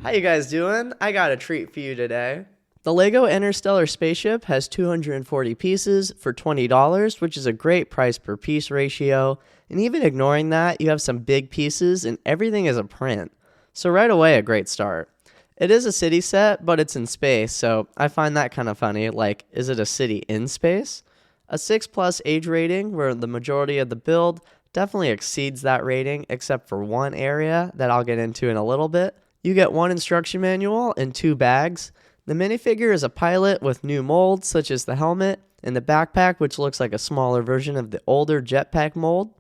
How you guys doing? I got a treat for you today. The LEGO Interstellar Spaceship has 240 pieces for $20, which is a great price per piece ratio. And even ignoring that, you have some big pieces and everything is a print. So right away, a great start. It is a city set, but it's in space, so I find that kind of funny. Like, is it a city in space? A 6 plus age rating, where the majority of the build definitely exceeds that rating, except for one area that I'll get into in a little bit. You get one instruction manual and 2 bags. The minifigure is a pilot with new molds, such as the helmet and the backpack, which looks like a smaller version of the older jetpack mold.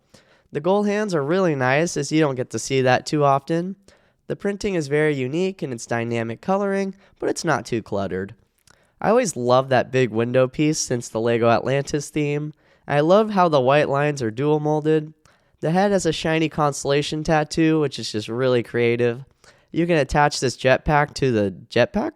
The gold hands are really nice, as you don't get to see that too often. The printing is very unique in its dynamic coloring, but it's not too cluttered. I always love that big window piece since the LEGO Atlantis theme. I love how the white lines are dual molded. The head has a shiny constellation tattoo, which is just really creative. You can attach this jetpack to the jetpack,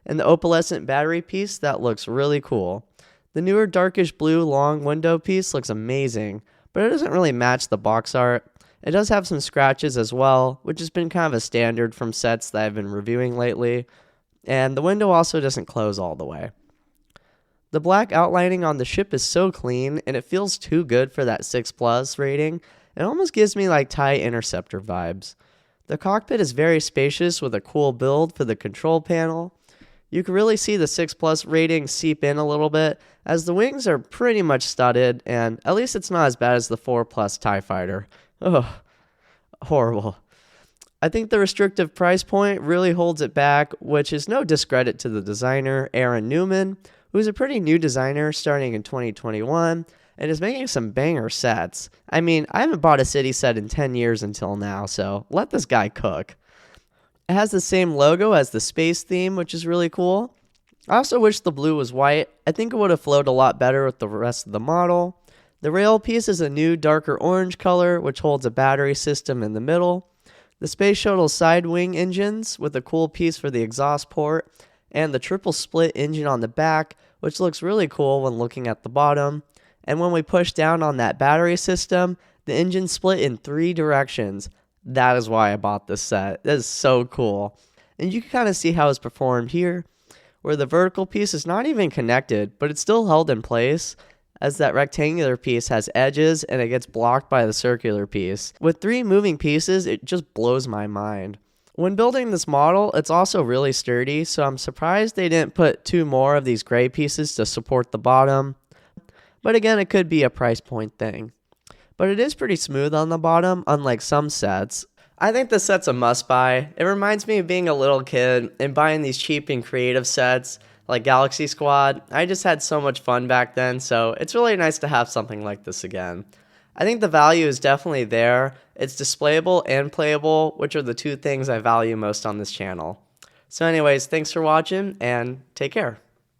and the opalescent battery piece, that looks really cool. The newer darkish blue long window piece looks amazing, but it doesn't really match the box art. It does have some scratches as well, which has been kind of a standard from sets that I've been reviewing lately, and the window also doesn't close all the way. The black outlining on the ship is so clean, and it feels too good for that 6 plus rating. It almost gives me like TIE Interceptor vibes. The cockpit is very spacious with a cool build for the control panel. You can really see the 6 plus rating seep in a little bit, as the wings are pretty much studded, and at least it's not as bad as the 4 plus TIE Fighter. Ugh, horrible. I think the restrictive price point really holds it back, which is no discredit to the designer, Aaron Newman, who's a pretty new designer starting in 2021 and is making some banger sets. I mean, I haven't bought a city set in 10 years until now, so let this guy cook. It has the same logo as the space theme, which is really cool. I also wish the blue was white. I think it would have flowed a lot better with the rest of the model. The rail piece is a new darker orange color, which holds a battery system in the middle. The space shuttle side wing engines with a cool piece for the exhaust port, and the triple split engine on the back, which looks really cool when looking at the bottom. And when we push down on that battery system, the engine split in 3 directions. That is why I bought this set. That is so cool. And you can kind of see how it's performed here, where the vertical piece is not even connected, but it's still held in place, as that rectangular piece has edges and it gets blocked by the circular piece. With 3 moving pieces, it just blows my mind. When building this model, it's also really sturdy, so I'm surprised they didn't put 2 more of these gray pieces to support the bottom. But again, it could be a price point thing. But it is pretty smooth on the bottom, unlike some sets. I think this set's a must-buy. It reminds me of being a little kid and buying these cheap and creative sets like Galaxy Squad. I just had so much fun back then, so it's really nice to have something like this again. I think the value is definitely there. It's displayable and playable, which are the 2 things I value most on this channel. So anyways, thanks for watching, and take care.